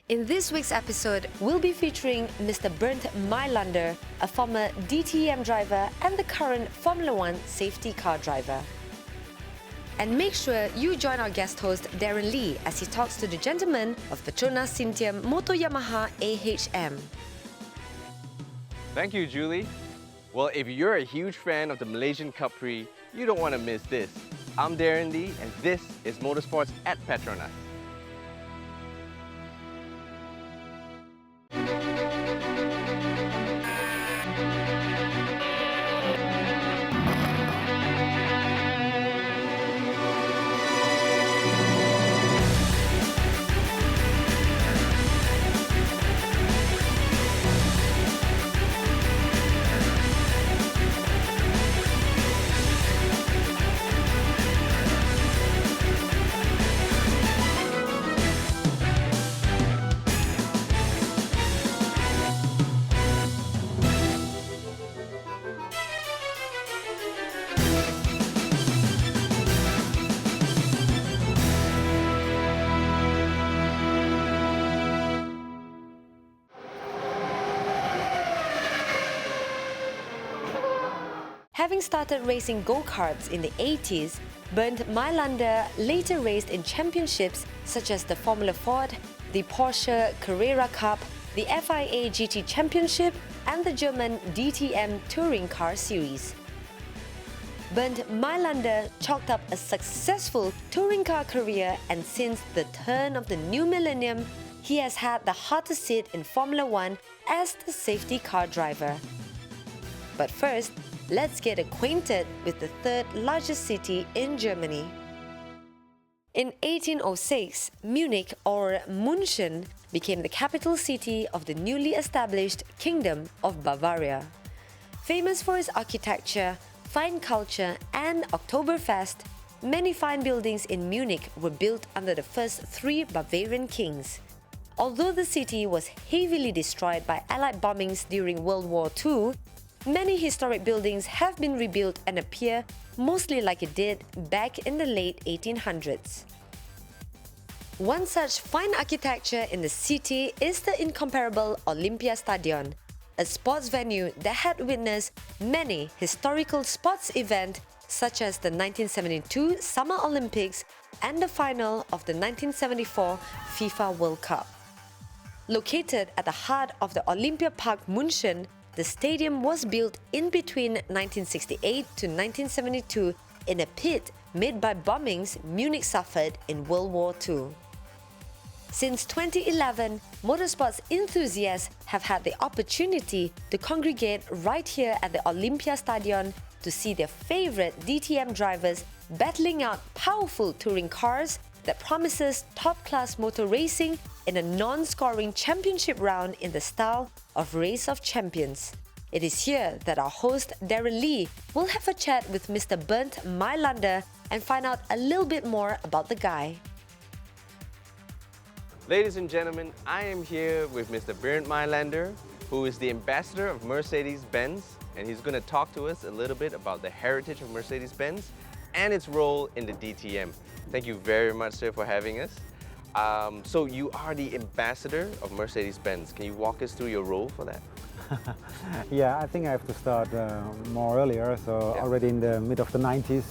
In this week's episode, we'll be featuring Mr. Bernd Maylander, a former DTM driver and the current Formula One safety car driver. And make sure you join our guest host Darren Lee as he talks to the gentleman of PETRONAS Syntium Moto Yamaha AHM. Thank you, Julie. Well, if you're a huge fan of the Malaysian Cup Prix, you don't want to miss this. I'm Darren Lee, and this is Motorsports at PETRONAS. Having started racing go-karts in the 80s, Bernd Maylander later raced in championships such as the Formula Ford, the Porsche Carrera Cup, the FIA GT Championship and the German DTM Touring Car Series. Bernd Maylander chalked up a successful touring car career, and since the turn of the new millennium, he has had the hottest seat in Formula One as the safety car driver. But first, let's get acquainted with the third largest city in Germany. In 1806, Munich, or München, became the capital city of the newly established Kingdom of Bavaria. Famous for its architecture, fine culture and Oktoberfest, many fine buildings in Munich were built under the first three Bavarian kings. Although the city was heavily destroyed by Allied bombings during World War II, many historic buildings have been rebuilt and appear mostly like it did back in the late 1800s. One such fine architecture in the city is the incomparable Olympiastadion, a sports venue that had witnessed many historical sports events such as the 1972 Summer Olympics and the final of the 1974 FIFA World Cup. Located at the heart of the Olympia Park München, the stadium was built in between 1968 to 1972 in a pit made by bombings Munich suffered in World War II. Since 2011, motorsports enthusiasts have had the opportunity to congregate right here at the Olympiastadion to see their favorite DTM drivers battling out powerful touring cars that promises top-class motor racing in a non-scoring championship round in the style of Race of Champions. It is here that our host Darren Lee will have a chat with Mr. Bernd Maylander and find out a little bit more about the guy. Ladies and gentlemen, I am here with Mr. Bernd Maylander, who is the ambassador of Mercedes-Benz, and he's going to talk to us a little bit about the heritage of Mercedes-Benz and its role in the DTM. Thank you very much, sir, for having us. So you are the ambassador of Mercedes-Benz. Can you walk us through your role for that? Yeah, I think I have to start more earlier. So already in the mid of the 90s,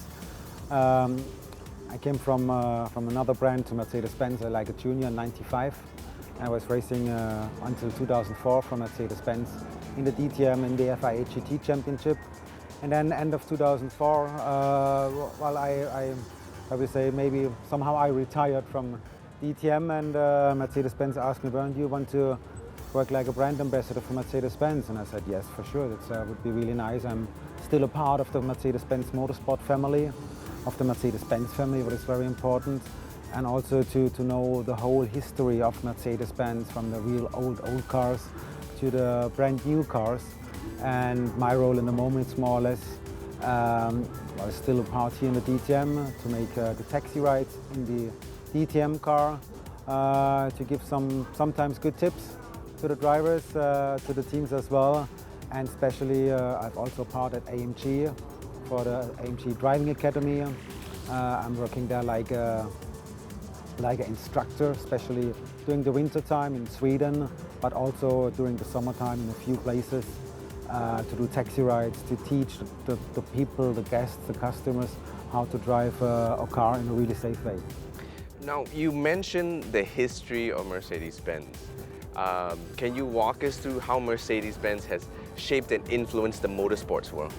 I came from another brand to Mercedes-Benz like a junior in '95. I was racing until 2004 for Mercedes-Benz in the DTM in the FIA GT Championship. And then end of 2004, well, I would say maybe somehow I retired from DTM, and Mercedes-Benz asked me, Bernd, do you want to work like a brand ambassador for Mercedes-Benz? And I said, yes, for sure, that would be really nice. I'm still a part of the Mercedes-Benz Motorsport family, of the Mercedes-Benz family, what is very important. And also to know the whole history of Mercedes-Benz, from the real old cars to the brand new cars. And my role in the moment is more or less, well, still a part here in the DTM to make the taxi rides in the DTM car, to give sometimes good tips to the drivers, to the teams as well. And especially I've also part at AMG for the AMG Driving Academy. I'm working there like like an instructor, especially during the winter time in Sweden, but also during the summertime in a few places, to do taxi rides, to teach the people, the guests, the customers, how to drive a car in a really safe way. Now, you mentioned the history of Mercedes-Benz. Can you walk us through how Mercedes-Benz has shaped and influenced the motorsports world?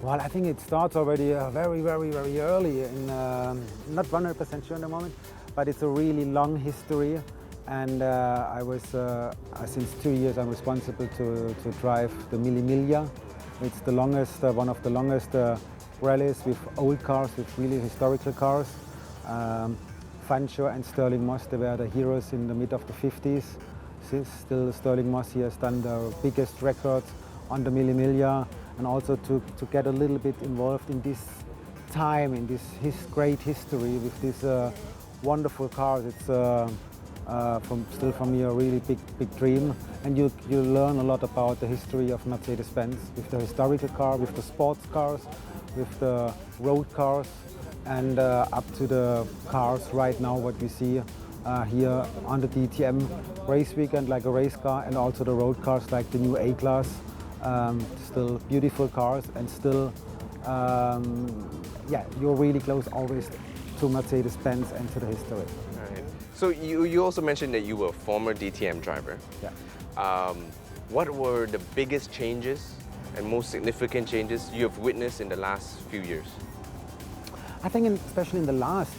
Well, I think it starts already very early, in, not 100% sure in the moment, but it's a really long history. And since 2 years, I'm responsible to drive the Mille Miglia. It's the longest, one of the longest rallies with old cars, with really historical cars. Fancho and Sterling Moss, they were the heroes in the mid of the 50s. Still Sterling Moss, he has done the biggest record on the Mille Miglia, and also to get a little bit involved in this time, in this great history with these wonderful cars. It's still for me a really big dream, and you learn a lot about the history of Mercedes-Benz with the historical car, with the sports cars, with the road cars, and up to the cars right now what we see here on the DTM race weekend, like a race car, and also the road cars like the new A-Class. Still beautiful cars, and still you're really close always to Mercedes-Benz and to the history. Right. So you also mentioned that you were a former DTM driver. Yeah. What were the biggest changes and most significant changes you have witnessed in the last few years? I think especially in the last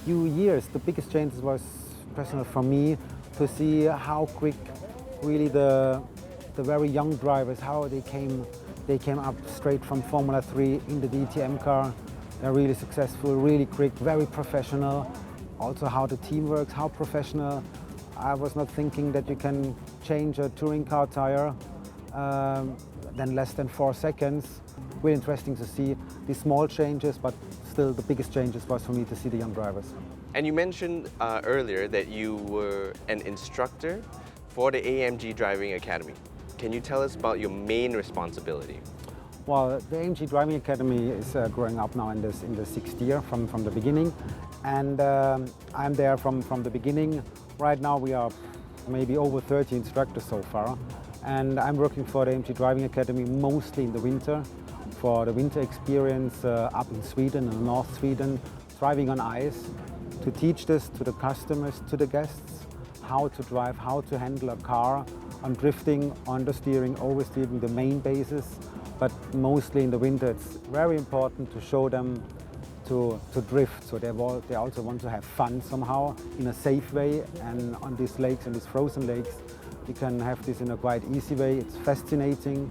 few years, the biggest changes was personal for me to see how quick really the very young drivers, how they came up straight from Formula 3 in the DTM car. They're really successful, really quick, very professional. Also how the team works, how professional. I was not thinking that you can change a touring car tire than less than 4 seconds. Really interesting to see these small changes, but still the biggest changes was for me to see the young drivers. And you mentioned earlier that you were an instructor for the AMG Driving Academy. Can you tell us about your main responsibility? Well, the AMG Driving Academy is growing up now in the 6th year from the beginning, and I'm there from the beginning. Right now we are maybe over 30 instructors so far, and I'm working for the AMG Driving Academy mostly in the winter, for the winter experience up in Sweden, in North Sweden, driving on ice, to teach this to the customers, to the guests, how to drive, how to handle a car, on drifting, understeering, oversteering, the main basis. But mostly in the winter, it's very important to show them to drift. So they also want to have fun somehow in a safe way. And on these lakes, on these frozen lakes, you can have this in a quite easy way. It's fascinating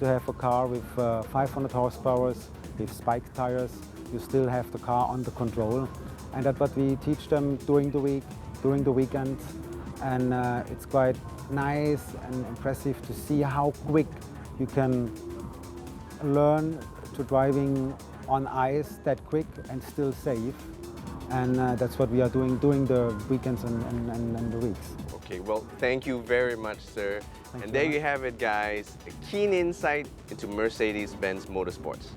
to have a car with 500 horsepower, with spiked tires. You still have the car under control. And that's what we teach them during the week, during the weekend. And it's quite nice and impressive to see how quick you can learn to driving on ice that quick and still safe. And that's what we are doing during the weekends and the weeks. Okay, well, thank you very much, sir. And there you have it, guys, a keen insight into Mercedes-Benz Motorsports.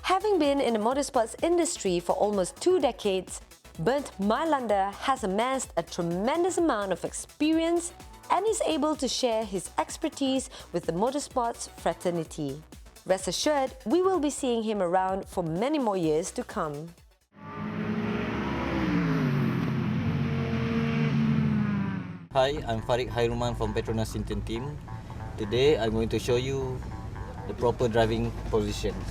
Having been in the motorsports industry for almost 2 decades, Bernd Maylander has amassed a tremendous amount of experience and is able to share his expertise with the motorsports fraternity. Rest assured, we will be seeing him around for many more years to come. Hi, I'm Farid Hairuman from PETRONAS Syntium team. Today I'm going to show you the proper driving positions.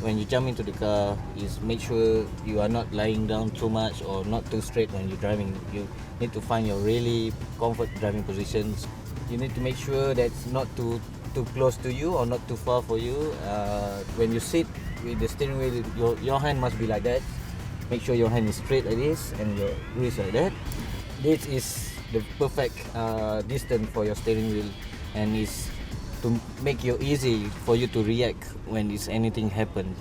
When you jump into the car, is make sure you are not lying down too much or not too straight when you're driving. You need to find your really comfort driving positions. You need to make sure that's not too close to you or not too far for you. When you sit with the steering wheel, your hand must be like that. Make sure your hand is straight like this and your wrist like that. This is the perfect distance for your steering wheel, and is to make it easy for you to react when anything happened.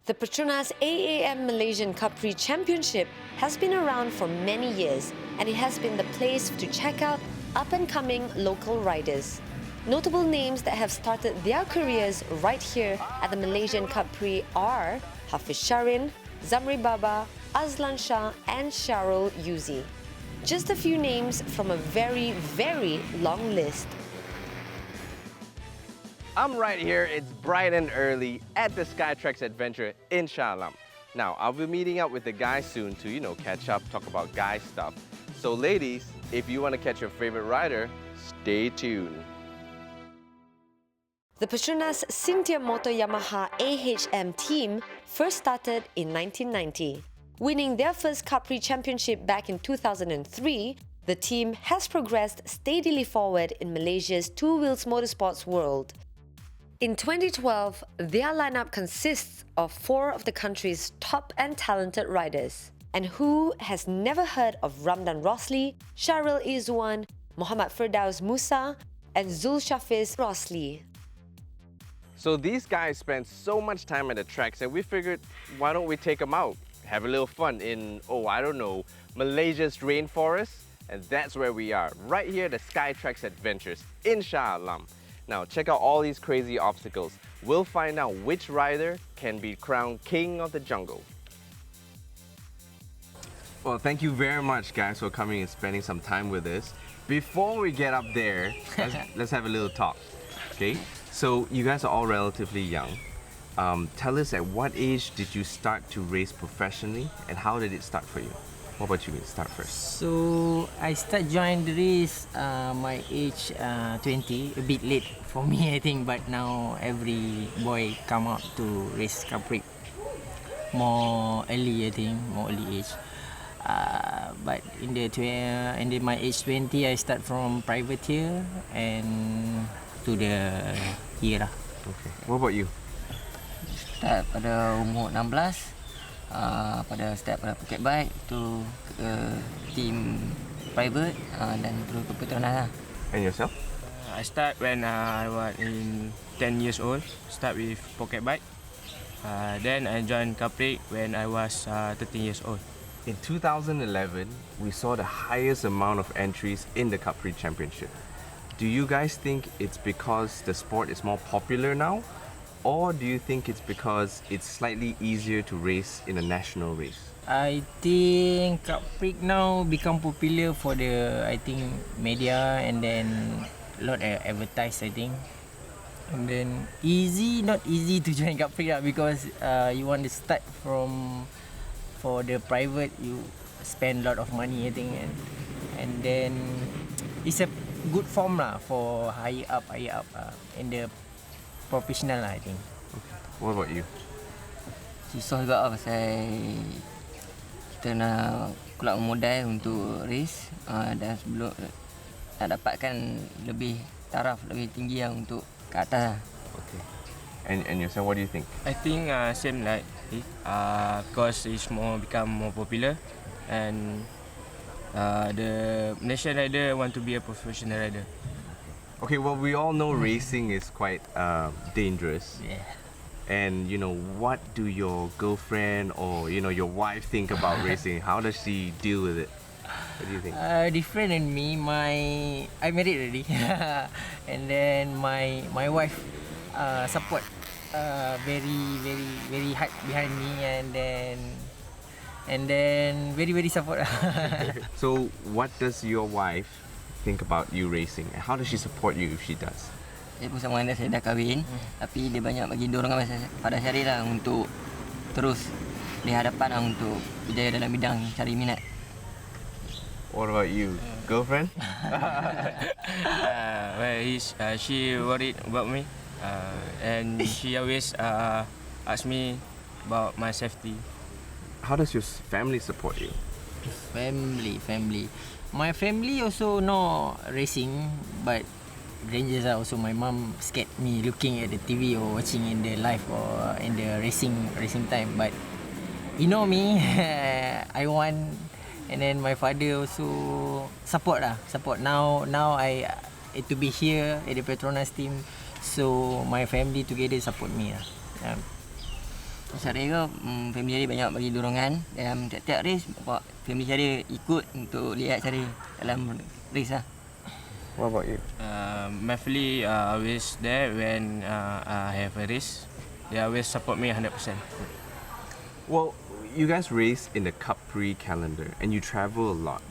The PETRONAS AAM Malaysian Cup Prix Championship has been around for many years, and it has been the place to check out up-and-coming local riders. Notable names that have started their careers right here at the Malaysian Cup Prix are Hafiz Sharin, Zamri Baba, Azlan Shah and Sharul Yuzi. Just a few names from a very, very long list. I'm right here, it's bright and early at the Skytrex Adventure in Shah Alam. Now, I'll be meeting up with the guys soon to, catch up, talk about guy stuff. So ladies, if you want to catch your favorite rider, stay tuned. The PETRONAS Syntium Moto Yamaha AHM team first started in 1990. Winning their first Cup Prix championship back in 2003, the team has progressed steadily forward in Malaysia's two-wheels motorsports world. In 2012, their lineup consists of 4 of the country's top and talented riders. And who has never heard of Ramdan Rosli, Sharil Izwan, Muhammad Firdaus Musa, and Zulshafiz Rosli? So these guys spend so much time at the tracks and we figured, why don't we take them out? Have a little fun in, Malaysia's rainforest? And that's where we are, right here at the Skytrex Adventures in Shah Alam. Now, check out all these crazy obstacles. We'll find out which rider can be crowned king of the jungle. Well, thank you very much, guys, for coming and spending some time with us. Before we get up there, let's have a little talk, okay? So, you guys are all relatively young. Tell us, at what age did you start to race professionally, and how did it start for you? What about you? Start first. So I start join the race my age 20, a bit late for me I think, but now every boy come out to race Cup Prix more early, I think, more early age. But in my age 20 I start from privateer and to the year lah. Okay. What about you? Start pada umur 16. Pada start pada pocket bike tu ke team private dan terus ke PETRONAS lah. And yourself? I start when I was in 10 years old. Start with pocket bike. Then I joined Cup Prix when I was 13 years old. In 2011, we saw the highest amount of entries in the Cup Prix Championship. Do you guys think it's because the sport is more popular now? Or do you think it's because it's slightly easier to race in a national race? I think Cup Prix now become popular for the media, and then a lot advertised I think. And then not easy to join Cup Prix because you want to start for the private, you spend a lot of money I think, and then it's a good form lah for higher up in the professional lah, I think. Okay. What about you? Susah juga lah pasal kita nak keluar modal untuk race dan sebelum nak dapatkan lebih taraf, lebih tinggi lah untuk ke atas lah. Okay. And yourself, what do you think? I think same like it, because it's become more popular, and the Malaysian rider want to be a professional rider. Okay, well, we all know racing is quite dangerous. Yeah. And, what do your girlfriend or, your wife think about racing? How does she deal with it? What do you think? Different than me. I married already, and then my wife support very hard behind me, and then very support. So, what does your wife think about you racing, and how does she support you if she does? Saya pun sama ada, saya dah kahwin, tapi dia banyak bagi dorongan pada Syaril lah untuk terus di hadapan lah untuk berjaya dalam bidang cari minat. What about you, girlfriend? She worried about me, and she always ask me about my safety. How does your family support you? Family. My family also know racing, but dangerous are also. My mom scared me looking at the TV or watching in the live or in the racing time. But you know me, I want, and then my father also support. Now I to be here at the PETRONAS team, so my family together support me. Syaril ke, family Syaril banyak bagi dorongan dalam tiap-tiap race. Family Syaril ikut untuk lihat Syaril dalam race lah. What about you? My family are always there when I have a race. They always support me 100%. Well, you guys race in the Prix calendar and you travel a lot.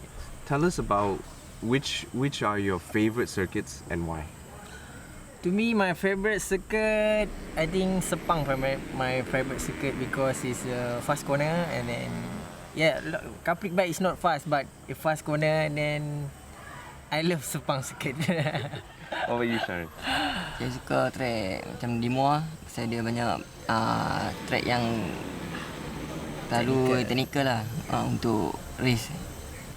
Tell us about which are your favorite circuits and why? To me, my favorite circuit, I think Sepang my favorite circuit because it's a fast corner and then Capri bike is not fast but a fast corner and then I love Sepang circuit. What about you, Sharon? Saya suka track macam di Muar. Saya dia banyak track yang terlalu technical lah untuk race.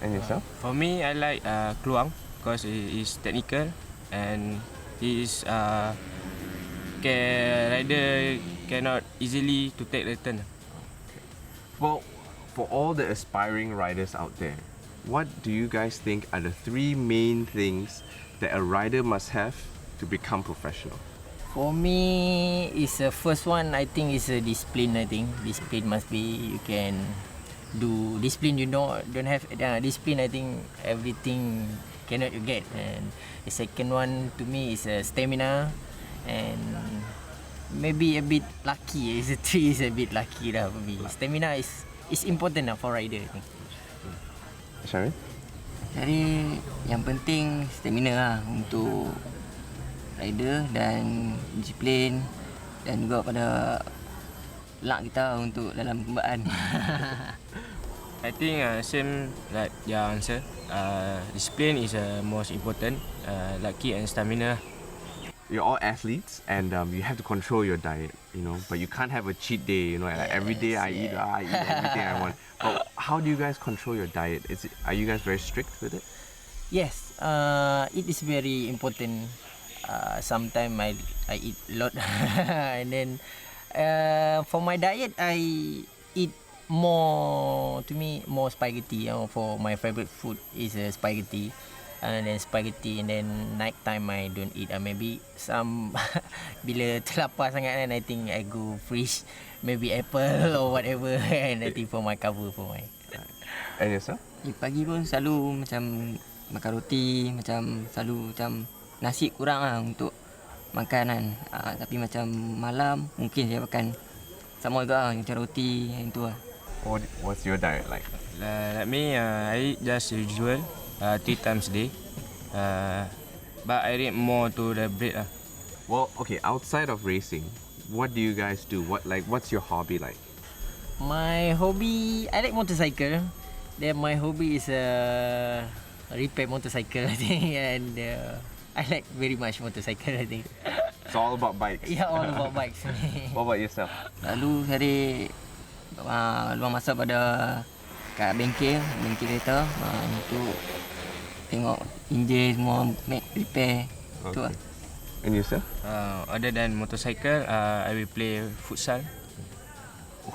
And yourself? For me, I like Kluang because it is technical and he is rider cannot easily to take the turn. Well, for all the aspiring riders out there, what do you guys think are the 3 main things that a rider must have to become professional? For me, is the first one. I think is a discipline. I think discipline must be. You can do discipline. You know, don't have discipline. I think everything cannot you get. And the second one to me is stamina, and maybe a bit lucky. Is a 3 is a bit lucky lah for me. Stamina is important lah for rider. I think. Sharon? Jadi yang penting stamina lah untuk rider dan disiplin dan juga pada luck kita untuk dalam perlombaan. I think same like your answer. Discipline is most important. Lucky and stamina. You're all athletes and you have to control your diet, you know, but you can't have a cheat day, you know, like every day I eat everything I want. But how do you guys control your diet? Are you guys very strict with it? Yes, it is very important. Sometimes I eat a lot and then for my diet I eat more spaghetti. For my favorite food is spaghetti and then night time I don't eat. Maybe some bila terlapar sangat kan, I think I go fish, maybe apple or whatever and I think for my cover for my. And yourself? Pagi pun selalu macam makan roti, macam selalu macam nasi kurang lah untuk makanan. Tapi macam malam mungkin saya makan sama juga lah, macam roti yang tu lah. What's your diet like? Like me, I eat just usual 3 times a day. But I eat more to the bread lah. Well, okay, outside of racing, what do you guys do? What's your hobby like? My hobby, I like motorcycle. Then my hobby is repair motorcycle, I think, and I like very much motorcycle, I think. It's all about bikes. Yeah, all about bikes. What about yourself? Lalu saya luang masa pada kat bengkel kereta untuk tengok enjin semua, make repair. Tu lah. And yourself? Other than motorcycle, I will play futsal.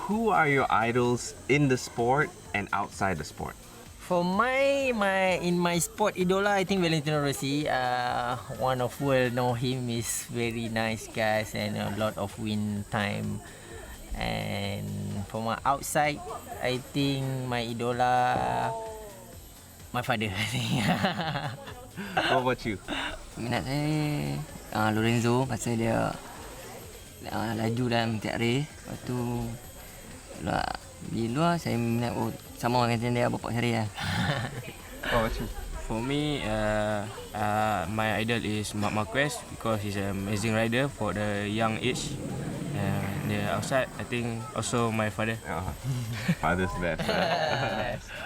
Who are your idols in the sport and outside the sport? For my in my sport idola, I think Valentino Rossi. One of world know him, is very nice guys and a lot of win time. And for my outside, I think my idola, my father. I think. What about you? Minat saya Lorenzo pasal dia laju dalam tiap race. Lepas tu di luar saya minat sama dengan dia bapak saya. What about you? For me, my idol is Marc Marquez because he's an amazing rider for the young age. The outside, I think also my father. Father's best.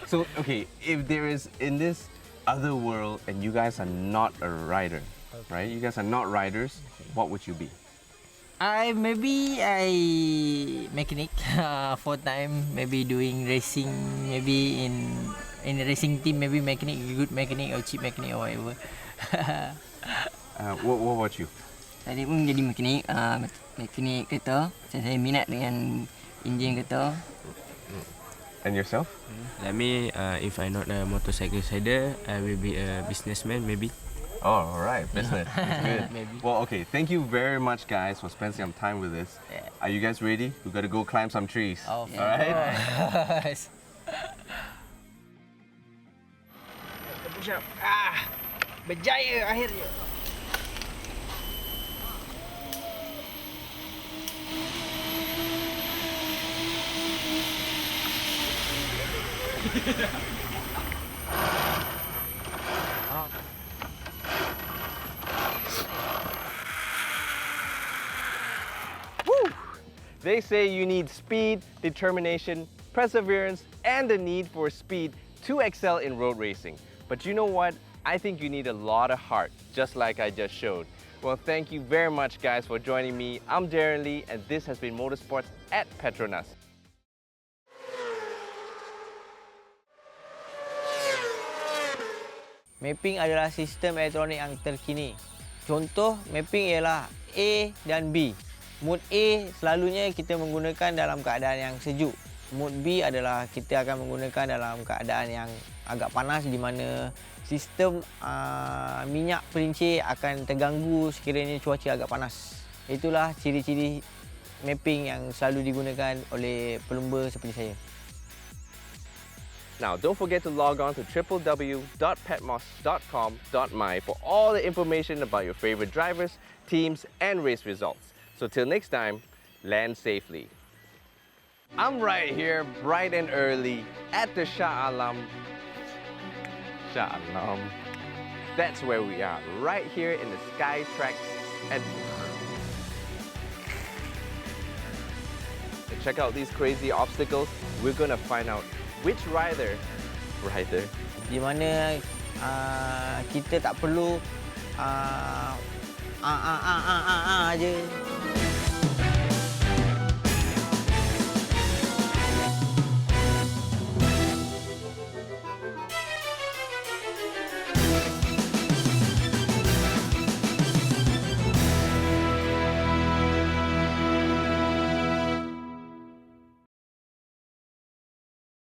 So, okay, if there is in this other world and you guys are not a rider, right? You guys are not riders, what would you be? Maybe mechanic for time, maybe doing racing, maybe in a racing team, maybe mechanic, good mechanic or cheap mechanic or whatever. What about you? Saya pun jadi mekanik, mekanik kereta. Saya minat dengan enjin kereta. And yourself? Like me, if I'm not a motorcycle rider, I will be a businessman maybe. Oh, all right, business. Good. Well, okay, thank you very much, guys, for spending some time with us. Yeah. Are you guys ready? We got to go climb some trees. Oh, all right? Push up. Berjaya akhirnya. They say you need speed, determination, perseverance, and the need for speed to excel in road racing. But you know what? I think you need a lot of heart, just like I just showed. Well, thank you very much, guys, for joining me. I'm Darren Lee, and this has been Motorsports at PETRONAS. Mapping adalah sistem elektronik yang terkini. Contoh mapping ialah A dan B. Mode A selalunya kita menggunakan dalam keadaan yang sejuk. Mode B adalah kita akan menggunakan dalam keadaan yang agak panas di mana sistem minyak pelincir akan terganggu sekiranya cuaca agak panas. Itulah ciri-ciri mapping yang selalu digunakan oleh pelumba seperti saya. Now, don't forget to log on to www.petmos.com.my for all the information about your favorite drivers, teams, and race results. So till next time, land safely. I'm right here, bright and early, at the Shah Alam. That's where we are, right here in the Skytrex Adventure. Check out these crazy obstacles. We're gonna find out which rider Di mana kita tak perlu aje.